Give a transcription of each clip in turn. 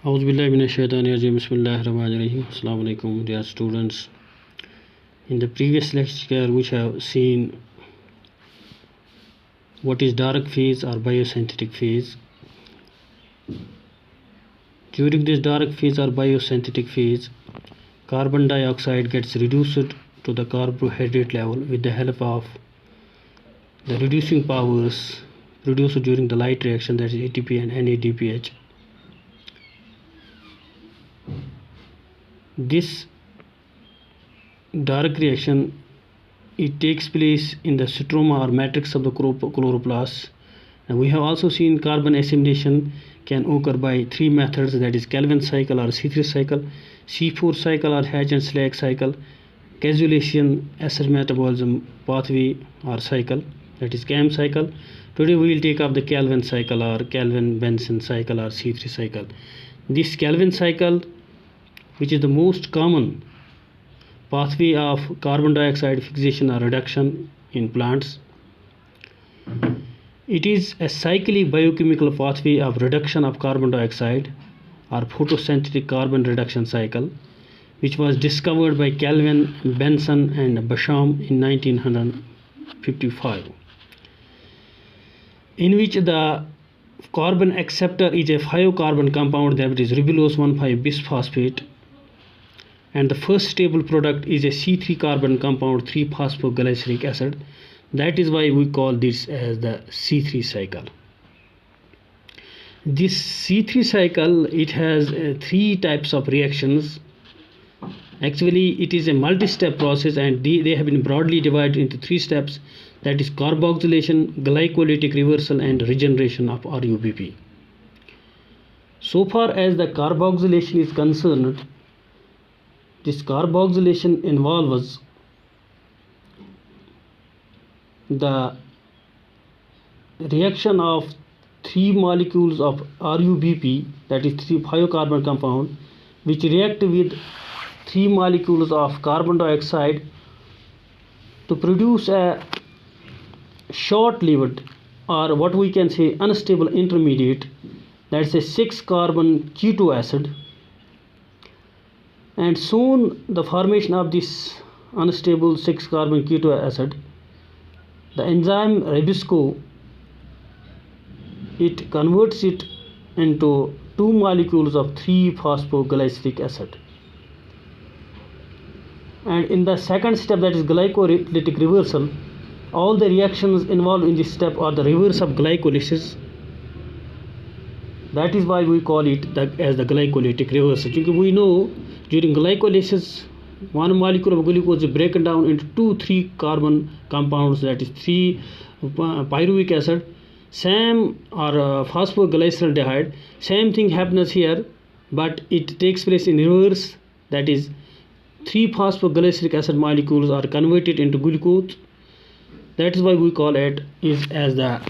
Auzubillahiminash-shaytanir-rajim. Bismillahir-rahmanir-rahim. Assalamu alaikum, dear students. In the previous lecture, we have seen what is dark phase or biosynthetic phase. During this dark phase or biosynthetic phase, carbon dioxide gets reduced to the carbohydrate level with the help of the reducing powers produced during the light reaction, that is ATP and NADPH. This dark reaction, it takes place in the stroma or matrix of the chloroplast, and we have also seen carbon assimilation can occur by three methods, that is Calvin cycle or C3 cycle, C4 cycle or Hatch and Slack cycle, causation acid metabolism pathway or cycle, that is CAM cycle. Today we will take up the Calvin cycle or Calvin-Benson cycle or C3 cycle. This Calvin cycle, which is the most common pathway of carbon dioxide fixation or reduction in plants. It is a cyclic biochemical pathway of reduction of carbon dioxide or photosynthetic carbon reduction cycle, which was discovered by Calvin, Benson and Basham in 1955, in which the carbon acceptor is a 5-carbon compound, that is ribulose 1,5-bisphosphate, and the first stable product is a C3 carbon compound 3-phosphoglyceric acid. That is why we call this as the C3 cycle. This C3 cycle, it has three types of reactions. Actually, it is a multi-step process, and they have been broadly divided into three steps, that is carboxylation, glycolytic reversal and regeneration of RUBP. So far as the carboxylation is concerned, this carboxylation involves the reaction of three molecules of RUBP, that is 5-carbon compound, which react with three molecules of carbon dioxide to produce a short-lived, or what we can say unstable intermediate, that is a 6-carbon keto acid. And soon the formation of this unstable 6-carbon keto acid, the enzyme Ribisco, it converts it into two molecules of 3-phosphoglyceric acid. And in the second step, that is glycolytic reversal, all the reactions involved in this step are the reverse of glycolysis. That is why we call it as the glycolytic reversal. Because we know during glycolysis, one molecule of glucose is broken down into 2 3-carbon compounds, that is 3-pyruvic acid, same or phosphoglyceraldehyde. Same thing happens here, but it takes place in reverse, that is 3-phosphoglyceric acid molecules are converted into glucose. That is why we call it as the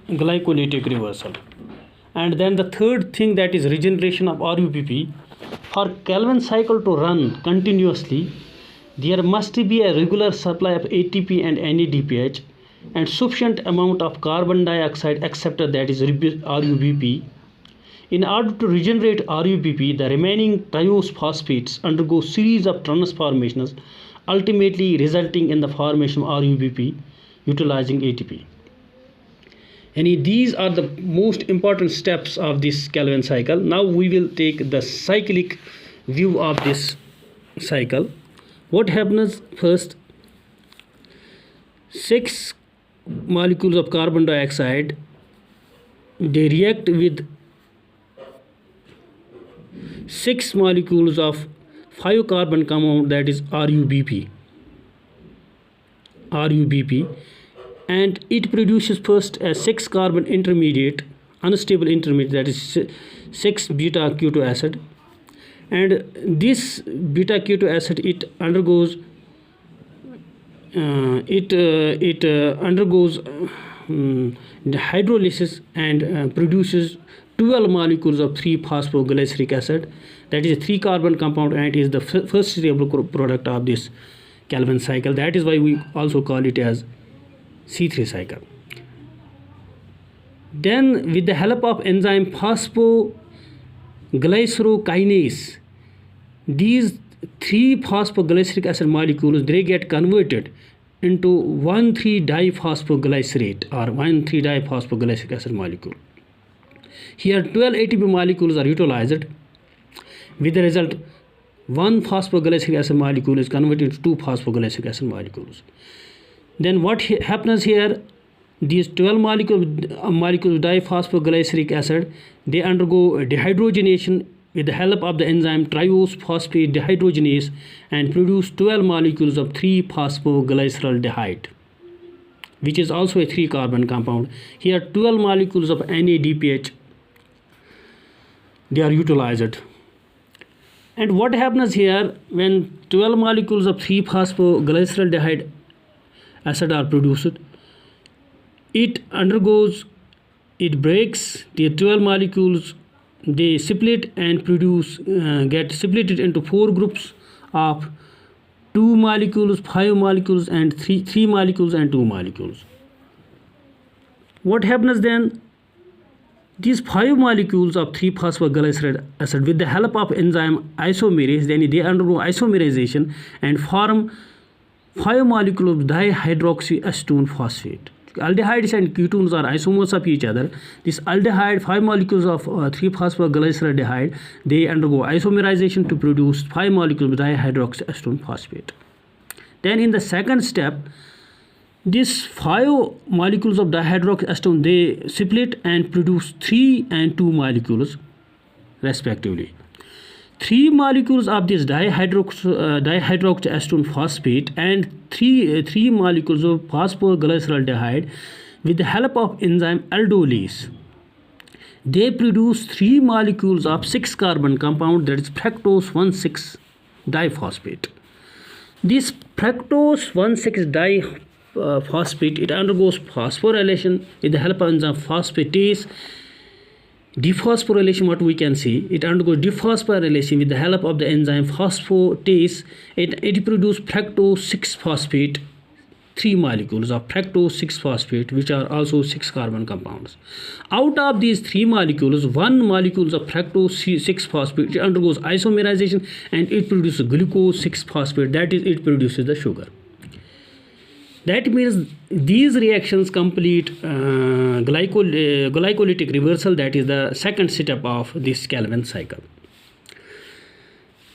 glycolytic reversal. And then the third thing, that is regeneration of RUBP. For Calvin cycle to run continuously, there must be a regular supply of ATP and NADPH and sufficient amount of carbon dioxide acceptor, that is RUBP. In order to regenerate RUBP, the remaining triose phosphates undergo series of transformations, ultimately resulting in the formation of RUBP utilizing ATP. And these are the most important steps of this Calvin cycle. Now we will take the cyclic view of this cycle. What happens first? 6 molecules of carbon dioxide, they react with 6 molecules of 5-carbon compound, that is RUBP, and it produces first a 6-carbon intermediate, unstable intermediate, that is 6-beta keto acid. And this beta keto acid, it undergoes hydrolysis and produces 12 molecules of 3-phosphoglyceric acid, that is a 3-carbon compound, and it is the first stable product of this Calvin cycle. That is why we also call it as C3 cycle. Then with the help of enzyme phosphoglycerokinase, these 3 phosphoglyceric acid molecules, they get converted into 1,3-diphosphoglycerate or 1,3-diphosphoglyceric acid molecule. Here 12 ATP molecules are utilized. With the result, 1 phosphoglyceric acid molecule is converted into 2 phosphoglyceric acid molecules. Then what happens here? These 12 molecules of diphosphoglyceric acid, they undergo dehydrogenation with the help of the enzyme triose phosphate dehydrogenase and produce 12 molecules of 3-phosphoglyceraldehyde, which is also a 3-carbon compound. Here 12 molecules of NADPH, they are utilized. And what happens here when 12 molecules of 3-phosphoglyceraldehyde acid are produced? It breaks the 12 molecules, they split and get separated into 4 groups of 2 molecules, 5 molecules and 3 molecules and 2 molecules. What happens then? These 5 molecules of 3-phosphoglycerate acid, with the help of enzyme isomerase, then they undergo isomerization and form 5 molecules of dihydroxyacetone phosphate. Aldehydes and ketones are isomers of each other. This aldehyde, 5 molecules of 3-phosphoglyceraldehyde, they undergo isomerization to produce 5 molecules of dihydroxyacetone phosphate. Then in the second step, these 5 molecules of dihydroxyacetone, they split and produce 3 and 2 molecules respectively. 3 molecules of this dihydroxyacetone phosphate and 3 molecules of phosphoglyceraldehyde, with the help of enzyme aldolase, they produce 3 molecules of 6-carbon compound, that is fructose 1,6-diphosphate. This fructose 1,6-diphosphate, it undergoes phosphorylation with the help of enzyme phosphatase. Dephosphorylation, what we can see, it undergoes dephosphorylation with the help of the enzyme phosphatase. It produces fructose 6-phosphate, 3 molecules of fructose 6-phosphate, which are also 6-carbon compounds. Out of these 3 molecules, 1 molecule of fructose 6-phosphate, it undergoes isomerization and it produces glucose 6-phosphate, that is, it produces the sugar. That means these reactions complete glycolytic reversal, that is the second step of this Calvin cycle.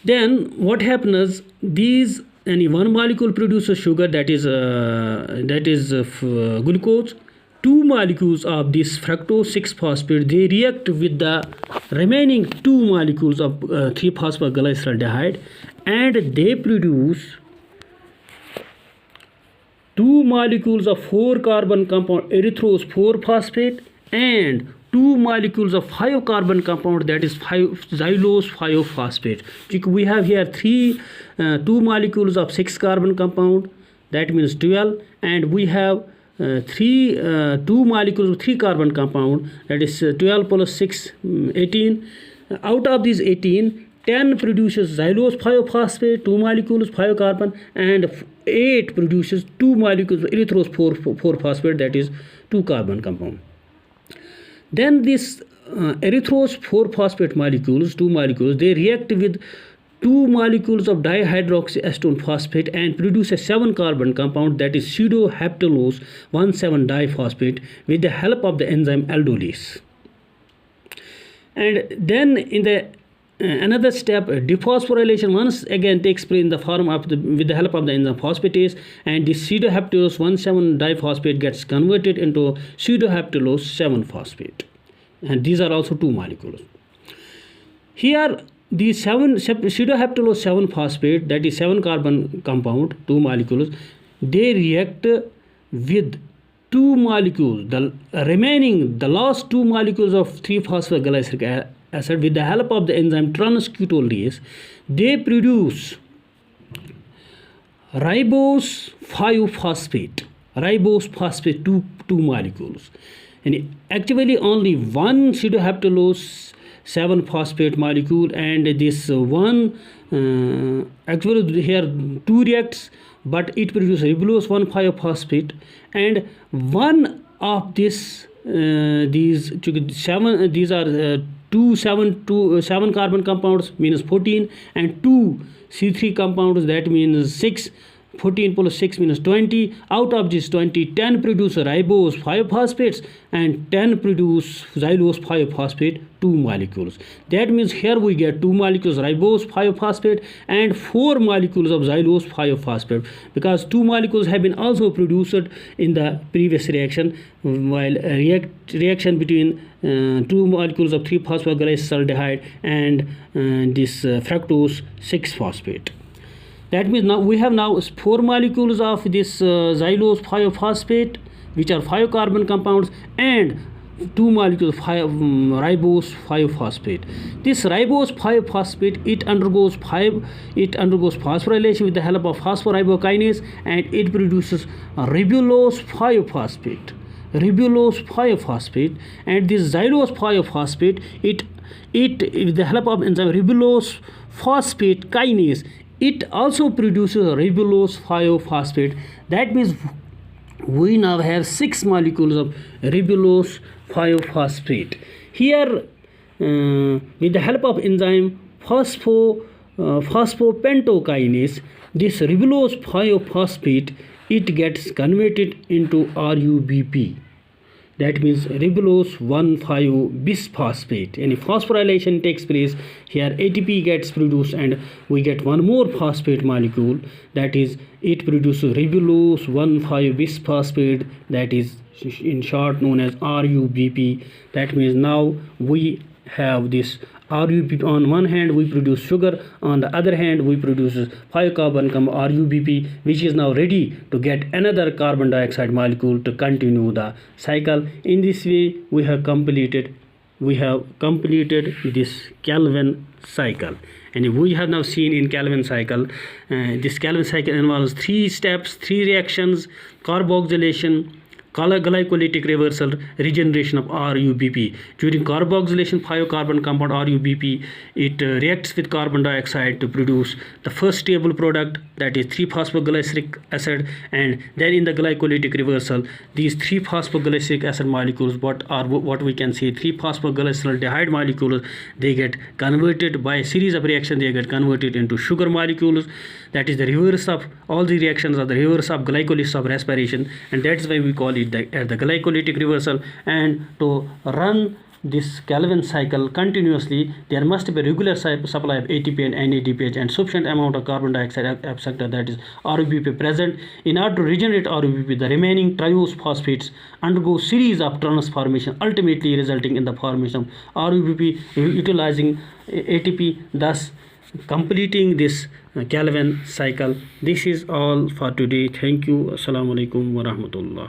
Then what happens? These one molecule produces sugar, that is glucose. 2 molecules of this fructose 6-phosphate, they react with the remaining 2 molecules of 3-phosphoglyceraldehyde and they produce 2 molecules of 4-carbon compound erythrose 4-phosphate and 2 molecules of 5-carbon compound, that is xylose 5-phosphate. We have here 2 molecules of 6-carbon compound, that means 12, and we have 2 molecules of 3-carbon compound, that is 12 plus 6, 18. Out of these 18, 10 produces xylose 5-phosphate, 2 molecules 5-carbon, and 8 produces 2 molecules of erythrose 4-phosphate, that is 2-carbon compound. Then this erythrose 4-phosphate molecules, 2 molecules, they react with 2 molecules of dihydroxyacetone phosphate and produce a 7-carbon compound, that is pseudoheptalose 1,7-diphosphate, with the help of the enzyme aldolase. And then in the another step, dephosphorylation once again takes place in the form of with the help of the enzyme phosphatase, and the pseudoheptalose 1,7-diphosphate gets converted into pseudoheptalose 7-phosphate, and these are also 2 molecules. Here the pseudoheptalose 7-phosphate, that is 7-carbon compound, 2 molecules, they react with 2 molecules, the last 2 molecules of 3-phosphoglyceric acid, with the help of the enzyme transketolase, they produce ribose 5-phosphate, 2 molecules. And actually only 1 pseudoheptalose 7-phosphate molecule, and this one actually here 2 reacts, but it produces ribulose 1,5-phosphate, and one of this these are 7 carbon compounds means 14, and 2 C3 compounds, that means 6. 14 plus 6 means 20. Out of this 20, 10 produce ribose 5 phosphates and 10 produce xylose 5 phosphate, 2 molecules. That means here we get 2 molecules ribose 5 phosphate and 4 molecules of xylose 5 phosphate, because 2 molecules have been also produced in the previous reaction, while reaction between 2 molecules of 3-phosphoglyceraldehyde and this fructose 6-phosphate. That means now we have 4 molecules of this xylose 5-phosphate, which are 5 carbon compounds, and 2 molecules of ribose 5-phosphate. This ribose 5-phosphate, it undergoes phosphorylation with the help of phosphoribokinase, and it produces ribulose 5-phosphate. Ribulose 5-phosphate, and this xylose 5-phosphate, it with the help of enzyme ribulose phosphate kinase, it also produces ribulose 5-phosphate. That means we now have 6 molecules of ribulose 5-phosphate. Here, with the help of enzyme phosphopentokinase, this ribulose 5-phosphate, it gets converted into RUBP. That means ribulose 1,5-bisphosphate. Any phosphorylation takes place. Here ATP gets produced and we get one more phosphate molecule, that is it produces ribulose 1,5-bisphosphate, that is in short known as RUBP. That means now we have this RUBP. On one hand we produce sugar, on the other hand we produce 5 carbon RUBP, which is now ready to get another carbon dioxide molecule to continue the cycle. In this way we have completed this Calvin cycle. And we have now seen in Calvin cycle, this Calvin cycle involves 3 steps, 3 reactions: carboxylation, glycolytic reversal, regeneration of RUBP. During carboxylation, 5 carbon compound RUBP, it reacts with carbon dioxide to produce the first stable product, that is 3-phosphoglyceric acid, and then in the glycolytic reversal, these 3-phosphoglyceric acid molecules, what we can say 3-phosphoglyceraldehyde molecules, they get converted by a series of reactions, they get converted into sugar molecules. That is the reverse of all the reactions, are the reverse of glycolysis of respiration, and that's why we call it the glycolytic reversal. And to run this Calvin cycle continuously, there must be regular supply of ATP and NADPH and sufficient amount of carbon dioxide absorption, that is RUBP, present. In order to regenerate RUBP, the remaining triose phosphates undergo series of transformation, ultimately resulting in the formation of RUBP utilizing ATP, thus completing this Calvin cycle. This is all for today. Thank you. Assalamu alaikum wa rahmatullah.